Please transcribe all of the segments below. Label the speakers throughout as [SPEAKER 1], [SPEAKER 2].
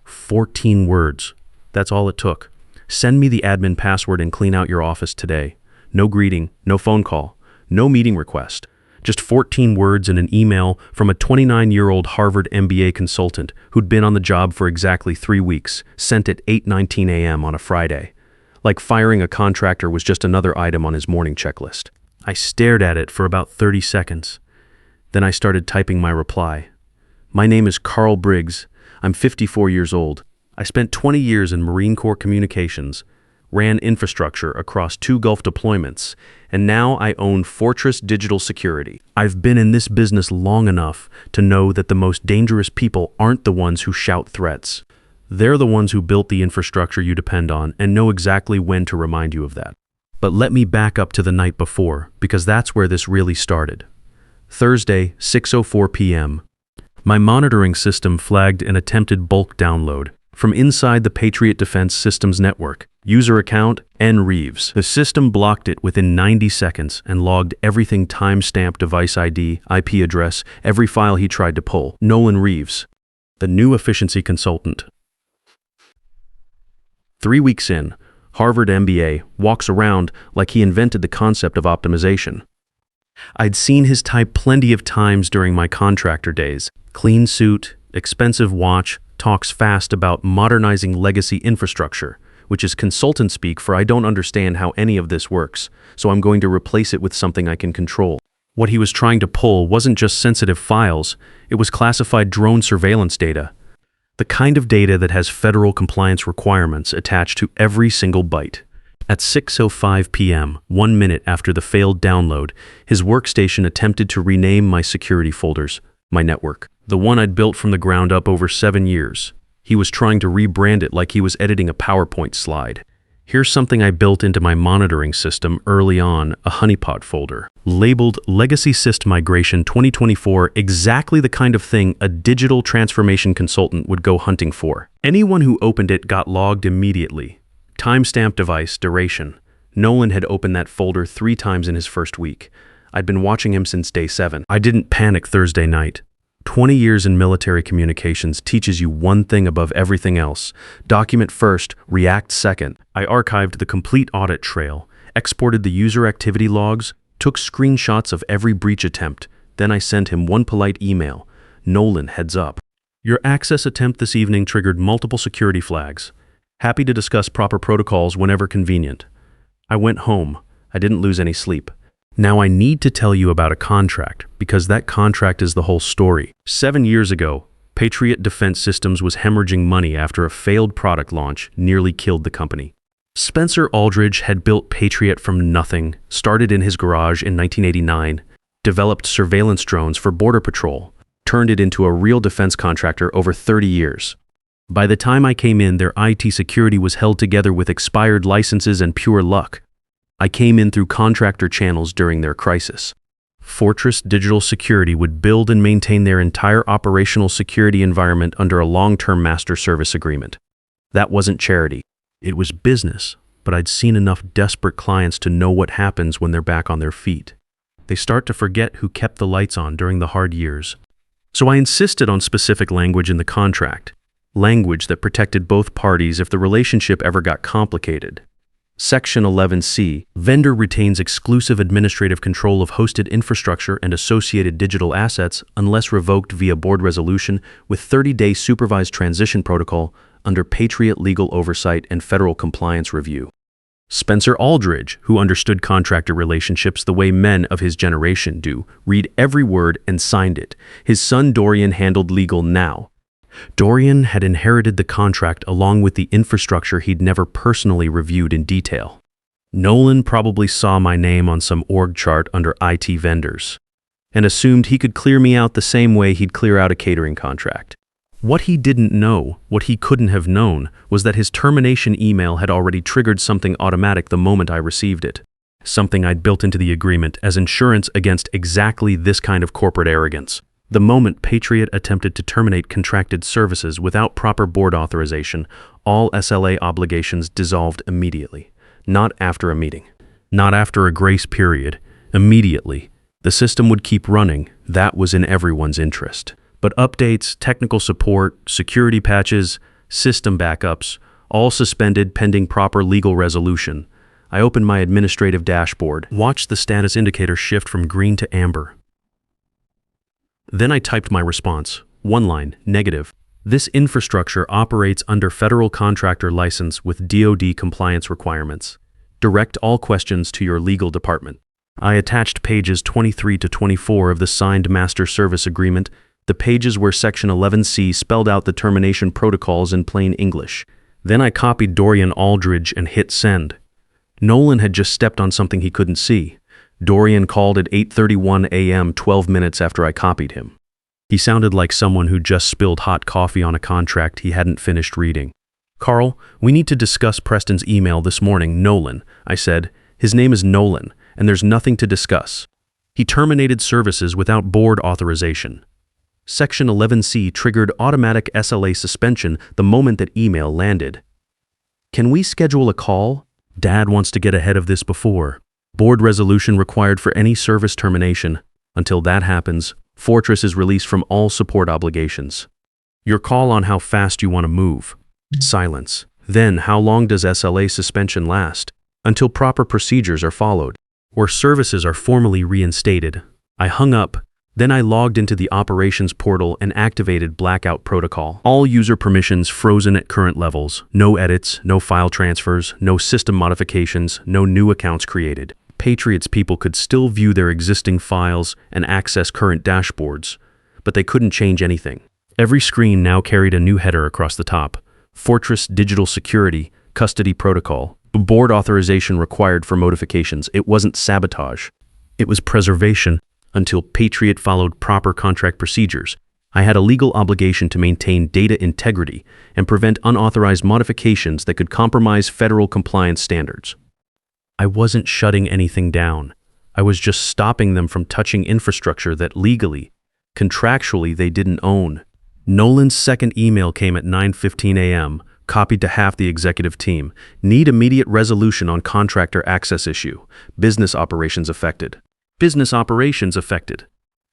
[SPEAKER 1] 14 words. That's all it took. Send me the admin password and clean out your office today. No greeting, no phone call, no meeting request. Just 14 words in an email from a 29-year-old Harvard MBA consultant who'd been on the job for exactly 3 weeks, sent at 8:19 a.m. on a Friday. Like firing a contractor was just another item on his morning checklist. I stared at it for about 30 seconds. Then I started typing my reply. My name is Carl Briggs. I'm 54 years old. I spent 20 years in Marine Corps communications, ran infrastructure across 2 Gulf deployments, and now I own Fortress Digital Security. I've been in this business long enough to know that the most dangerous people aren't the ones who shout threats. They're the ones who built the infrastructure you depend on and know exactly when to remind you of that. But let me back up to the night before, because that's where this really started. Thursday, 6:04 p.m. My monitoring system flagged an attempted bulk download from inside the Patriot Defense Systems network. User account, N. Reeves. The system blocked it within 90 seconds and logged everything: timestamp, device ID, IP address, every file he tried to pull. Nolan Reeves, the new efficiency consultant. 3 weeks in, Harvard MBA walks around like he invented the concept of optimization. I'd seen his type plenty of times during my contractor days. Clean suit, expensive watch, talks fast about modernizing legacy infrastructure, which is consultant speak for I don't understand how any of this works, so I'm going to replace it with something I can control. What he was trying to pull wasn't just sensitive files, it was classified drone surveillance data. The kind of data that has federal compliance requirements attached to every single byte. At 6:05 p.m., 1 minute after the failed download, his workstation attempted to rename my security folders, my network, the one I'd built from the ground up over 7 years. He was trying to rebrand it like he was editing a PowerPoint slide. Here's something I built into my monitoring system early on, a honeypot folder, labeled Legacy Syst Migration 2024, exactly the kind of thing a digital transformation consultant would go hunting for. Anyone who opened it got logged immediately. Timestamp, device, duration. Nolan had opened that folder 3 times in his first week. I'd been watching him since day 7. I didn't panic Thursday night. 20 years in military communications teaches you one thing above everything else. Document first, react second. I archived the complete audit trail, exported the user activity logs, took screenshots of every breach attempt. Then I sent him one polite email. Nolan, heads up. Your access attempt this evening triggered multiple security flags. Happy to discuss proper protocols whenever convenient. I went home. I didn't lose any sleep. Now I need to tell you about a contract, because that contract is the whole story. 7 years ago, Patriot Defense Systems was hemorrhaging money after a failed product launch nearly killed the company. Spencer Aldridge had built Patriot from nothing, started in his garage in 1989, developed surveillance drones for Border Patrol, turned it into a real defense contractor over 30 years. By the time I came in, their IT security was held together with expired licenses and pure luck. I came in through contractor channels during their crisis. Fortress Digital Security would build and maintain their entire operational security environment under a long-term master service agreement. That wasn't charity. It was business, but I'd seen enough desperate clients to know what happens when they're back on their feet. They start to forget who kept the lights on during the hard years. So I insisted on specific language in the contract, language that protected both parties if the relationship ever got complicated. Section 11C, vendor retains exclusive administrative control of hosted infrastructure and associated digital assets unless revoked via board resolution with 30-day supervised transition protocol under Patriot legal oversight and federal compliance review. Spencer Aldridge, who understood contractor relationships the way men of his generation do, read every word and signed it. His son Dorian handled legal now. Dorian had inherited the contract along with the infrastructure he'd never personally reviewed in detail. Nolan probably saw my name on some org chart under IT vendors and assumed he could clear me out the same way he'd clear out a catering contract. What he didn't know, what he couldn't have known, was that his termination email had already triggered something automatic the moment I received it. Something I'd built into the agreement as insurance against exactly this kind of corporate arrogance. The moment Patriot attempted to terminate contracted services without proper board authorization, all SLA obligations dissolved immediately. Not after a meeting. Not after a grace period. Immediately. The system would keep running. That was in everyone's interest. But updates, technical support, security patches, system backups, all suspended pending proper legal resolution. I opened my administrative dashboard, watched the status indicator shift from green to amber. Then I typed my response. One line, negative. This infrastructure operates under federal contractor license with DoD compliance requirements. Direct all questions to your legal department. I attached pages 23 to 24 of the signed master service agreement, the pages where Section 11C spelled out the termination protocols in plain English. Then I copied Dorian Aldridge and hit send. Nolan had just stepped on something he couldn't see. Dorian called at 8:31 a.m. 12 minutes after I copied him. He sounded like someone who just spilled hot coffee on a contract he hadn't finished reading. "Carl, we need to discuss Preston's email this morning, Nolan," I said. "His name is Nolan, and there's nothing to discuss. He terminated services without board authorization. Section 11C triggered automatic SLA suspension the moment that email landed. Can we schedule a call? Dad wants to get ahead of this before. Board resolution required for any service termination. Until that happens, Fortress is released from all support obligations. Your call on how fast you want to move." Silence. "Then how long does SLA suspension last?" "Until proper procedures are followed, or services are formally reinstated." I hung up. Then I logged into the operations portal and activated blackout protocol. All user permissions frozen at current levels. No edits, no file transfers, no system modifications, no new accounts created. Patriots people could still view their existing files and access current dashboards, but they couldn't change anything. Every screen now carried a new header across the top. Fortress Digital Security, Custody Protocol. Board authorization required for modifications. It wasn't sabotage. It was preservation. Until Patriot followed proper contract procedures, I had a legal obligation to maintain data integrity and prevent unauthorized modifications that could compromise federal compliance standards. I wasn't shutting anything down. I was just stopping them from touching infrastructure that legally, contractually, they didn't own. Nolan's second email came at 9:15 a.m., copied to half the executive team. "Need immediate resolution on contractor access issue. Business operations affected." Business operations affected.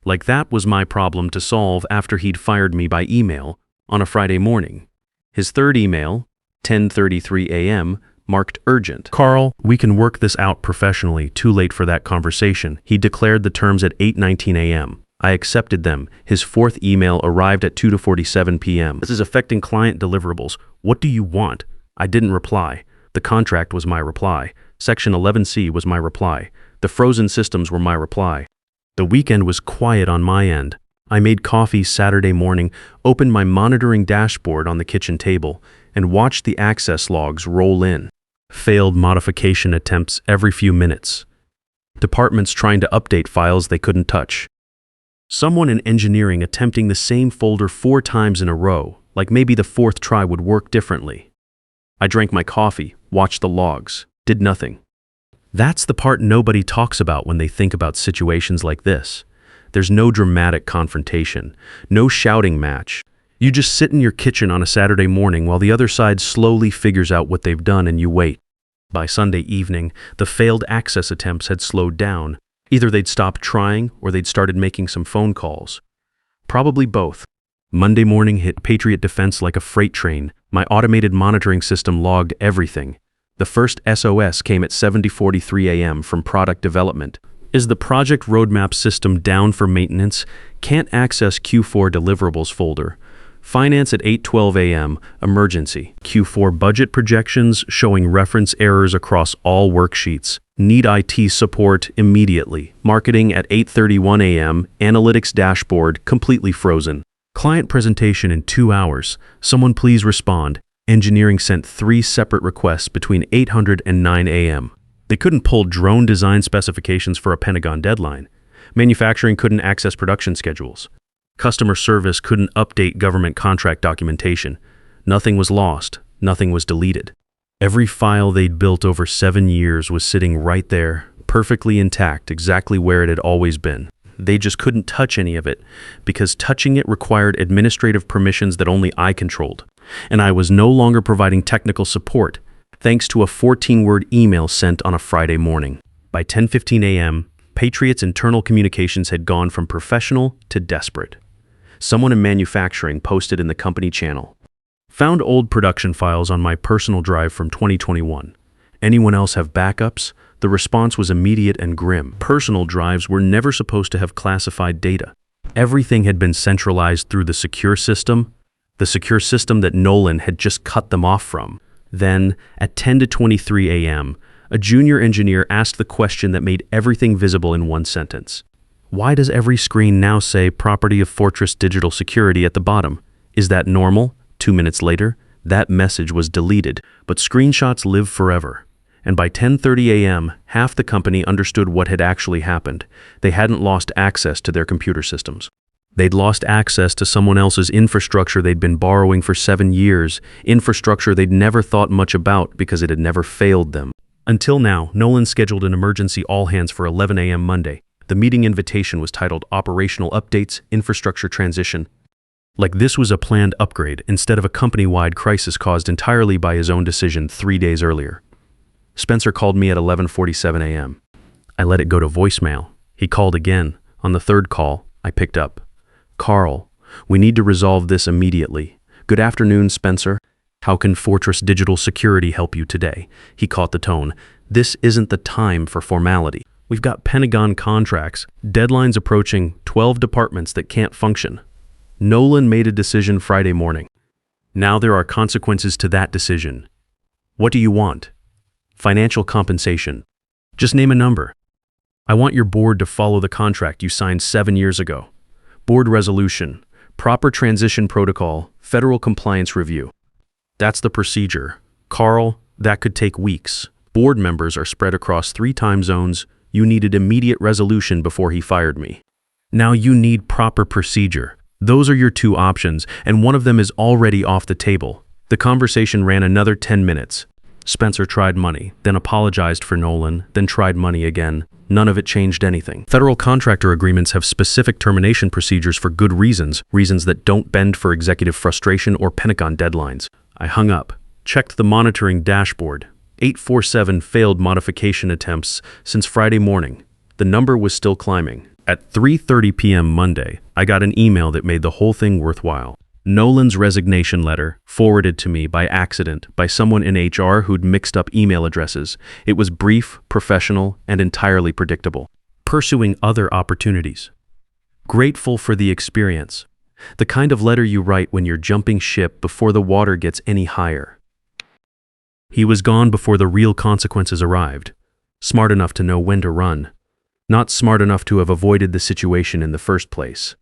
[SPEAKER 1] Like that was my problem to solve after he'd fired me by email on a Friday morning. His third email, 10:33 a.m., marked urgent. "Carl, we can work this out professionally. Too late for that conversation." He declared the terms at 8:19 a.m. I accepted them. His fourth email arrived at 2:47 p.m. "This is affecting client deliverables. What do you want?" I didn't reply. The contract was my reply. Section 11C was my reply. The frozen systems were my reply. The weekend was quiet on my end. I made coffee Saturday morning, opened my monitoring dashboard on the kitchen table, and watched the access logs roll in. Failed modification attempts every few minutes. Departments trying to update files they couldn't touch. Someone in engineering attempting the same folder 4 times in a row, like maybe the 4th try would work differently. I drank my coffee, watched the logs, did nothing. That's the part nobody talks about when they think about situations like this. There's no dramatic confrontation, no shouting match. You just sit in your kitchen on a Saturday morning while the other side slowly figures out what they've done and you wait. By Sunday evening, the failed access attempts had slowed down. Either they'd stopped trying or they'd started making some phone calls. Probably both. Monday morning hit Patriot Defense like a freight train. My automated monitoring system logged everything. The first SOS came at 7:43 a.m. from product development. "Is the project roadmap system down for maintenance? Can't access Q4 deliverables folder." Finance at 8:12 a.m. Emergency. Q4 budget projections showing reference errors across all worksheets. Need IT support immediately. Marketing at 8:31 a.m. Analytics dashboard completely frozen. Client presentation in 2 hours. Someone please respond. Engineering sent 3 separate requests between 800 and 9 a.m. They couldn't pull drone design specifications for a Pentagon deadline. Manufacturing couldn't access production schedules. Customer service couldn't update government contract documentation. Nothing was lost. Nothing was deleted. Every file they'd built over 7 years was sitting right there, perfectly intact, exactly where it had always been. They just couldn't touch any of it, because touching it required administrative permissions that only I controlled. And I was no longer providing technical support, thanks to a 14-word email sent on a Friday morning. By 10:15 a.m., Patriot's internal communications had gone from professional to desperate. Someone in manufacturing posted in the company channel, Found old production files on my personal drive from 2021. Anyone else have backups? The response was immediate and grim. Personal drives were never supposed to have classified data. Everything had been centralized through the secure system that Nolan had just cut them off from. Then, at 10:23 a.m., a junior engineer asked the question that made everything visible in one sentence. Why does every screen now say property of Fortress Digital Security at the bottom? Is that normal? 2 minutes later, that message was deleted, but screenshots live forever. And by 10:30 a.m., half the company understood what had actually happened. They hadn't lost access to their computer systems. They'd lost access to someone else's infrastructure they'd been borrowing for 7 years, infrastructure they'd never thought much about because it had never failed them. Until now, Nolan scheduled an emergency all-hands for 11 a.m. Monday. The meeting invitation was titled Operational Updates, Infrastructure Transition. Like this was a planned upgrade instead of a company-wide crisis caused entirely by his own decision 3 days earlier. Spencer called me at 11:47 a.m. I let it go to voicemail. He called again. On the third call, I picked up. Carl, we need to resolve this immediately. Good afternoon, Spencer. How can Fortress Digital Security help you today? He caught the tone. This isn't the time for formality. We've got Pentagon contracts, deadlines approaching, 12 departments that can't function. Nolan made a decision Friday morning. Now there are consequences to that decision. What do you want? Financial compensation. Just name a number. I want your board to follow the contract you signed 7 years ago. Board resolution, proper transition protocol, federal compliance review. That's the procedure. Carl, that could take weeks. Board members are spread across 3 time zones. You needed immediate resolution before he fired me. Now you need proper procedure. Those are your 2 options, and one of them is already off the table. The conversation ran another 10 minutes. Spencer tried money, then apologized for Nolan, then tried money again. None of it changed anything. Federal contractor agreements have specific termination procedures for good reasons, reasons that don't bend for executive frustration or Pentagon deadlines. I hung up, checked the monitoring dashboard. 847 failed modification attempts since Friday morning. The number was still climbing. At 3:30 p.m. Monday, I got an email that made the whole thing worthwhile. Nolan's resignation letter, forwarded to me by accident by someone in HR who'd mixed up email addresses. It was brief, professional, and entirely predictable. Pursuing other opportunities. Grateful for the experience. The kind of letter you write when you're jumping ship before the water gets any higher. He was gone before the real consequences arrived. Smart enough to know when to run. Not smart enough to have avoided the situation in the first place.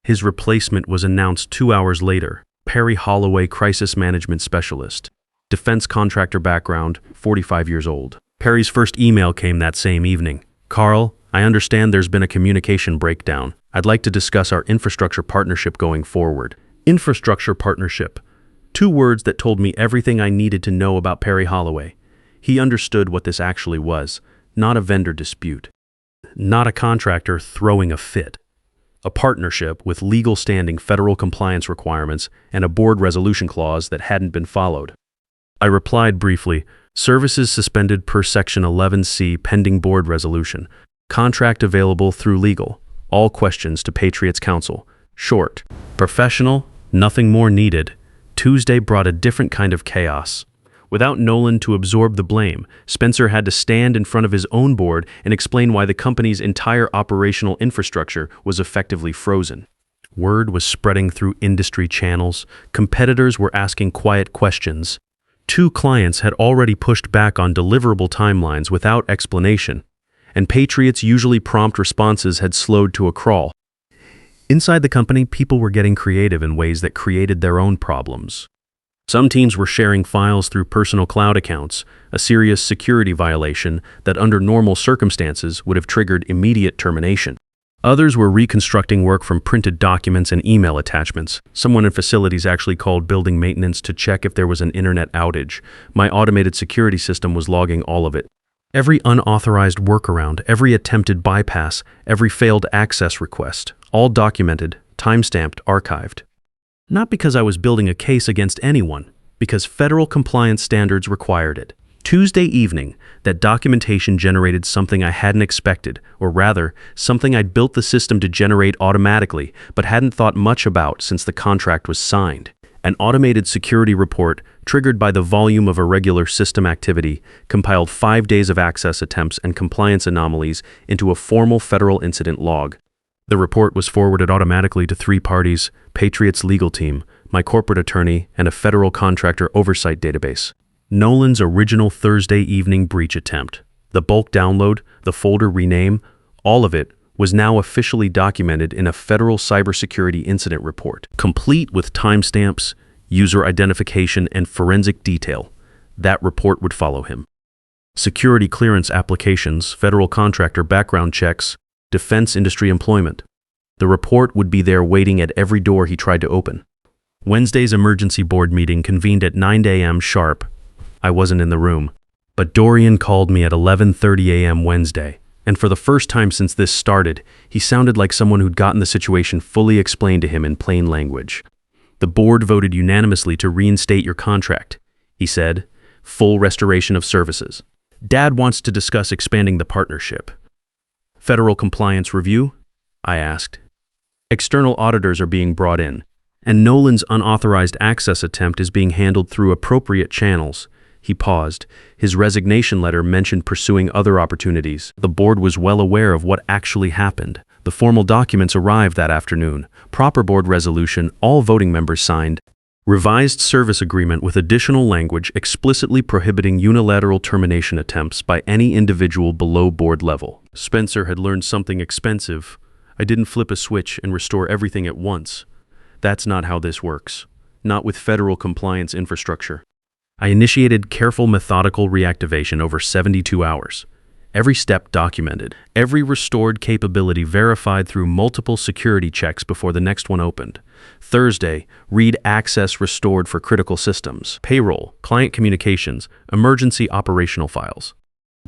[SPEAKER 1] His replacement was announced 2 hours later. Perry Holloway, crisis management specialist. Defense contractor background, 45 years old. Perry's first email came that same evening. Carl, I understand there's been a communication breakdown. I'd like to discuss our infrastructure partnership going forward. Infrastructure partnership. 2 words that told me everything I needed to know about Perry Holloway. He understood what this actually was, not a vendor dispute. Not a contractor throwing a fit. A partnership with legal standing federal compliance requirements and a board resolution clause that hadn't been followed. I replied briefly, services suspended per Section 11C pending board resolution. Contract available through legal. All questions to Patriots Counsel. Short. Professional. Nothing more needed. Tuesday brought a different kind of chaos. Without Nolan to absorb the blame, Spencer had to stand in front of his own board and explain why the company's entire operational infrastructure was effectively frozen. Word was spreading through industry channels. Competitors were asking quiet questions. 2 clients had already pushed back on deliverable timelines without explanation, and Patriots' usually prompt responses had slowed to a crawl. Inside the company, people were getting creative in ways that created their own problems. Some teams were sharing files through personal cloud accounts, a serious security violation that under normal circumstances would have triggered immediate termination. Others were reconstructing work from printed documents and email attachments. Someone in facilities actually called building maintenance to check if there was an internet outage. My automated security system was logging all of it. Every unauthorized workaround, every attempted bypass, every failed access request, all documented, timestamped, archived. Not because I was building a case against anyone, because federal compliance standards required it. Tuesday evening, that documentation generated something I hadn't expected, or rather, something I'd built the system to generate automatically, but hadn't thought much about since the contract was signed. An automated security report, triggered by the volume of irregular system activity, compiled 5 days of access attempts and compliance anomalies into a formal federal incident log. The report was forwarded automatically to 3 parties: Patriot's legal team, my corporate attorney, and a federal contractor oversight database. Nolan's original Thursday evening breach attempt, the bulk download, the folder rename, all of it was now officially documented in a federal cybersecurity incident report, complete with timestamps, user identification, and forensic detail. That report would follow him. Security clearance applications, federal contractor background checks, defense industry employment. The report would be there waiting at every door he tried to open. Wednesday's emergency board meeting convened at 9 a.m. sharp. I wasn't in the room, but Dorian called me at 11:30 a.m. Wednesday. And for the first time since this started, he sounded like someone who'd gotten the situation fully explained to him in plain language. The board voted unanimously to reinstate your contract, he said. Full restoration of services. Dad wants to discuss expanding the partnership. Federal compliance review? I asked. External auditors are being brought in, and Nolan's unauthorized access attempt is being handled through appropriate channels. He paused. His resignation letter mentioned pursuing other opportunities. The board was well aware of what actually happened. The formal documents arrived that afternoon. Proper board resolution, all voting members signed. Revised service agreement with additional language explicitly prohibiting unilateral termination attempts by any individual below board level. Spencer had learned something expensive. I didn't flip a switch and restore everything at once. That's not how this works. Not with federal compliance infrastructure. I initiated careful, methodical reactivation over 72 hours. Every step documented, every restored capability verified through multiple security checks before the next one opened. Thursday, read access restored for critical systems, payroll, client communications, emergency operational files.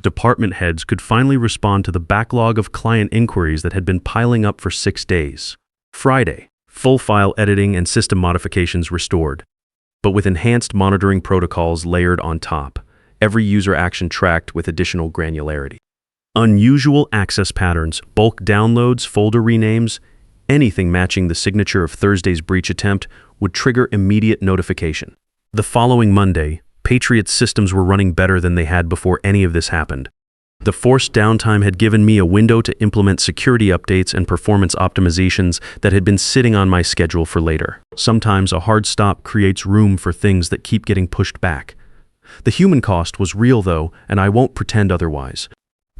[SPEAKER 1] Department heads could finally respond to the backlog of client inquiries that had been piling up for 6 days. Friday, full file editing and system modifications restored, but with enhanced monitoring protocols layered on top, every user action tracked with additional granularity. Unusual access patterns, bulk downloads, folder renames, anything matching the signature of Thursday's breach attempt would trigger immediate notification. The following Monday, Patriot's systems were running better than they had before any of this happened. The forced downtime had given me a window to implement security updates and performance optimizations that had been sitting on my schedule for later. Sometimes a hard stop creates room for things that keep getting pushed back. The human cost was real though, and I won't pretend otherwise.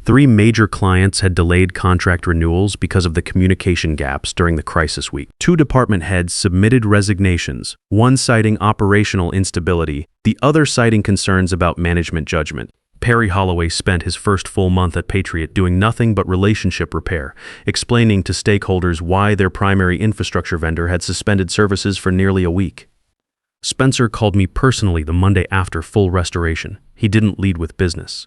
[SPEAKER 1] 3 major clients had delayed contract renewals because of the communication gaps during the crisis week. 2 department heads submitted resignations, one citing operational instability, the other citing concerns about management judgment. Perry Holloway spent his first full month at Patriot doing nothing but relationship repair, explaining to stakeholders why their primary infrastructure vendor had suspended services for nearly a week. Spencer called me personally the Monday after full restoration. He didn't lead with business.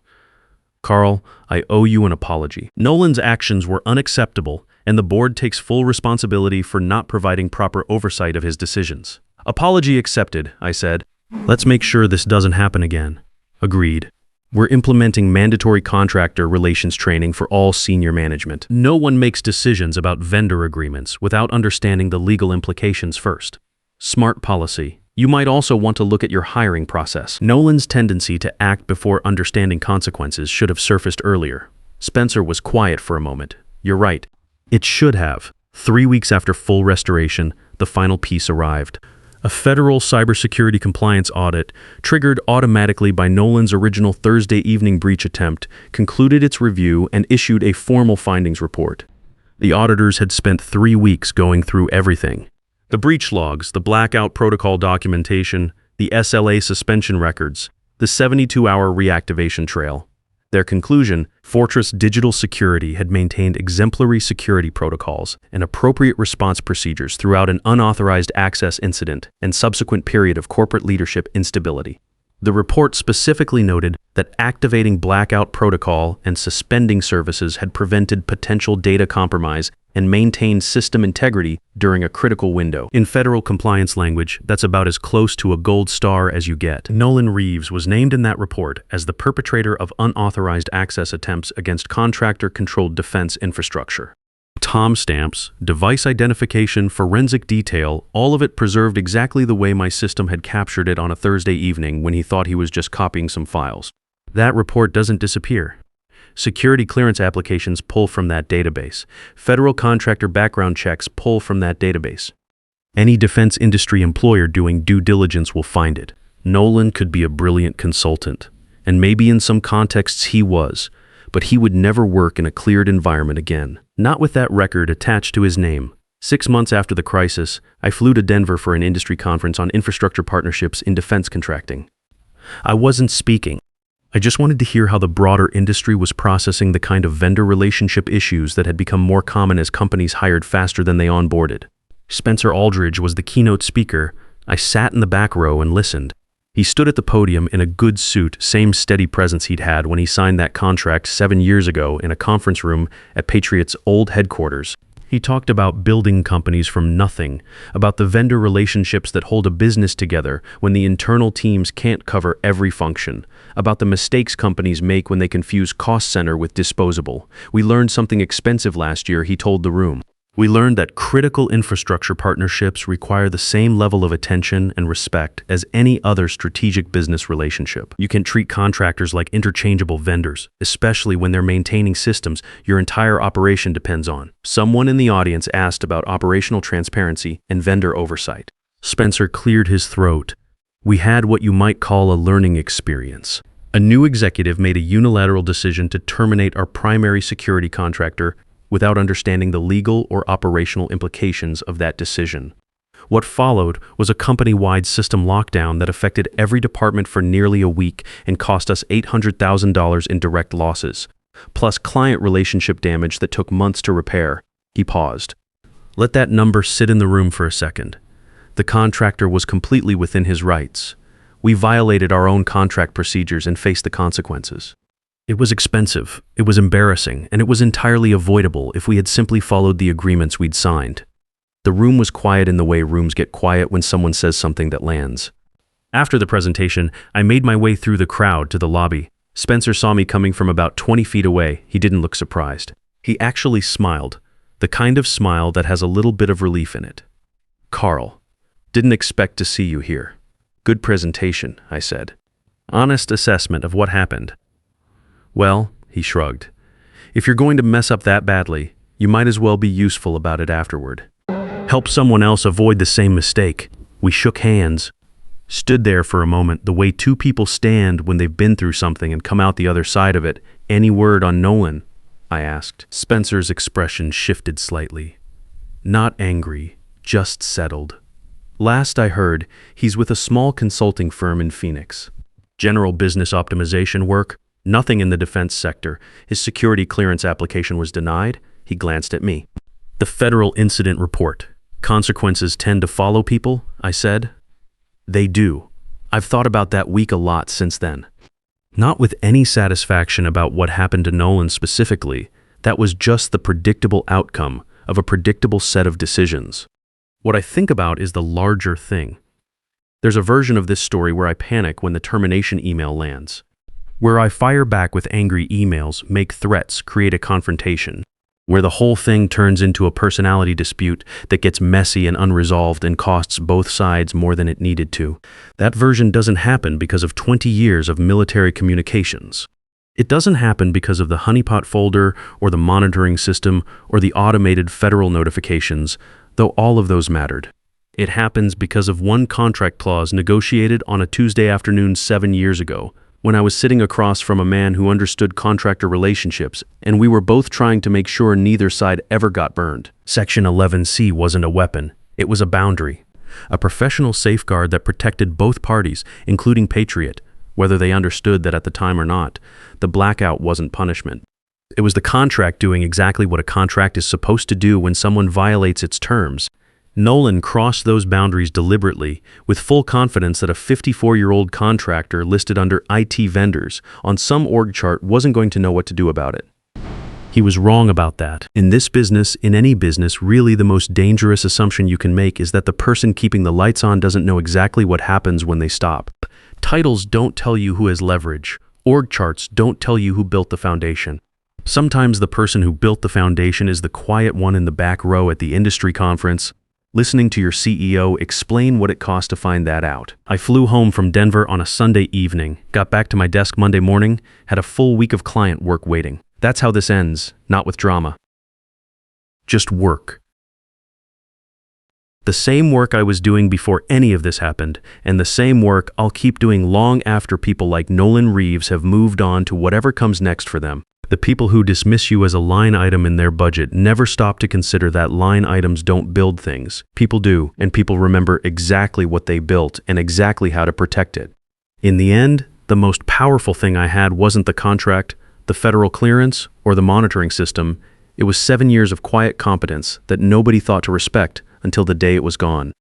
[SPEAKER 1] Carl, I owe you an apology. Nolan's actions were unacceptable, and the board takes full responsibility for not providing proper oversight of his decisions. Apology accepted, I said. Let's make sure this doesn't happen again. Agreed. We're implementing mandatory contractor relations training for all senior management. No one makes decisions about vendor agreements without understanding the legal implications first. Smart policy. You might also want to look at your hiring process. Nolan's tendency to act before understanding consequences should have surfaced earlier. Spencer was quiet for a moment. You're right. It should have. 3 weeks after full restoration, the final piece arrived. A federal cybersecurity compliance audit, triggered automatically by Nolan's original Thursday evening breach attempt, concluded its review and issued a formal findings report. The auditors had spent 3 weeks going through everything. The breach logs, the blackout protocol documentation, the SLA suspension records, the 72-hour reactivation trail. Their conclusion, Fortress Digital Security had maintained exemplary security protocols and appropriate response procedures throughout an unauthorized access incident and subsequent period of corporate leadership instability. The report specifically noted that activating blackout protocol and suspending services had prevented potential data compromise and maintained system integrity during a critical window. In federal compliance language, that's about as close to a gold star as you get. Nolan Reeves was named in that report as the perpetrator of unauthorized access attempts against contractor-controlled defense infrastructure. Timestamps, device identification, forensic detail, all of it preserved exactly the way my system had captured it on a Thursday evening when he thought he was just copying some files. That report doesn't disappear. Security clearance applications pull from that database. Federal contractor background checks pull from that database. Any defense industry employer doing due diligence will find it. Nolan could be a brilliant consultant, and maybe in some contexts he was, but he would never work in a cleared environment again. Not with that record attached to his name. 6 months after the crisis, I flew to Denver for an industry conference on infrastructure partnerships in defense contracting. I wasn't speaking. I just wanted to hear how the broader industry was processing the kind of vendor relationship issues that had become more common as companies hired faster than they onboarded. Spencer Aldridge was the keynote speaker. I sat in the back row and listened. He stood at the podium in a good suit, same steady presence he'd had when he signed that contract 7 years ago in a conference room at Patriot's old headquarters. He talked about building companies from nothing, about the vendor relationships that hold a business together when the internal teams can't cover every function, about the mistakes companies make when they confuse cost center with disposable. We learned something expensive last year, he told the room. We learned that critical infrastructure partnerships require the same level of attention and respect as any other strategic business relationship. You can treat contractors like interchangeable vendors, especially when they're maintaining systems your entire operation depends on. Someone in the audience asked about operational transparency and vendor oversight. Spencer cleared his throat. We had what you might call a learning experience. A new executive made a unilateral decision to terminate our primary security contractor without understanding the legal or operational implications of that decision. What followed was a company-wide system lockdown that affected every department for nearly a week and cost us $800,000 in direct losses, plus client relationship damage that took months to repair. He paused. Let that number sit in the room for a second. The contractor was completely within his rights. We violated our own contract procedures and faced the consequences. It was expensive, it was embarrassing, and it was entirely avoidable if we had simply followed the agreements we'd signed. The room was quiet in the way rooms get quiet when someone says something that lands. After the presentation, I made my way through the crowd to the lobby. Spencer saw me coming from about 20 feet away. He didn't look surprised. He actually smiled, the kind of smile that has a little bit of relief in it. Carl, didn't expect to see you here. Good presentation, I said. Honest assessment of what happened. Well, he shrugged. If you're going to mess up that badly, you might as well be useful about it afterward. Help someone else avoid the same mistake. We shook hands. Stood there for a moment, the way two people stand when they've been through something and come out the other side of it. Any word on Nolan? I asked. Spencer's expression shifted slightly. Not angry, just settled. Last I heard, he's with a small consulting firm in Phoenix. General business optimization work. Nothing in the defense sector. His security clearance application was denied. He glanced at me. The federal incident report. Consequences tend to follow people, I said. They do. I've thought about that week a lot since then. Not with any satisfaction about what happened to Nolan specifically. That was just the predictable outcome of a predictable set of decisions. What I think about is the larger thing. There's a version of this story where I panic when the termination email lands. Where I fire back with angry emails, make threats, create a confrontation. Where the whole thing turns into a personality dispute that gets messy and unresolved and costs both sides more than it needed to. That version doesn't happen because of 20 years of military communications. It doesn't happen because of the honeypot folder or the monitoring system or the automated federal notifications, though all of those mattered. It happens because of one contract clause negotiated on a Tuesday afternoon 7 years ago, when I was sitting across from a man who understood contractor relationships, and we were both trying to make sure neither side ever got burned. Section 11C wasn't a weapon. It was a boundary, a professional safeguard that protected both parties, including Patriot, whether they understood that at the time or not. The blackout wasn't punishment. It was the contract doing exactly what a contract is supposed to do when someone violates its terms. Nolan crossed those boundaries deliberately, with full confidence that a 54-year-old contractor listed under IT vendors on some org chart wasn't going to know what to do about it. He was wrong about that. In this business, in any business, really the most dangerous assumption you can make is that the person keeping the lights on doesn't know exactly what happens when they stop. Titles don't tell you who has leverage. Org charts don't tell you who built the foundation. Sometimes the person who built the foundation is the quiet one in the back row at the industry conference, listening to your CEO explain what it cost to find that out. I flew home from Denver on a Sunday evening, got back to my desk Monday morning, had a full week of client work waiting. That's how this ends, not with drama. Just work. The same work I was doing before any of this happened, and the same work I'll keep doing long after people like Nolan Reeves have moved on to whatever comes next for them. The people who dismiss you as a line item in their budget never stop to consider that line items don't build things. People do, and people remember exactly what they built and exactly how to protect it. In the end, the most powerful thing I had wasn't the contract, the federal clearance, or the monitoring system. It was 7 years of quiet competence that nobody thought to respect until the day it was gone.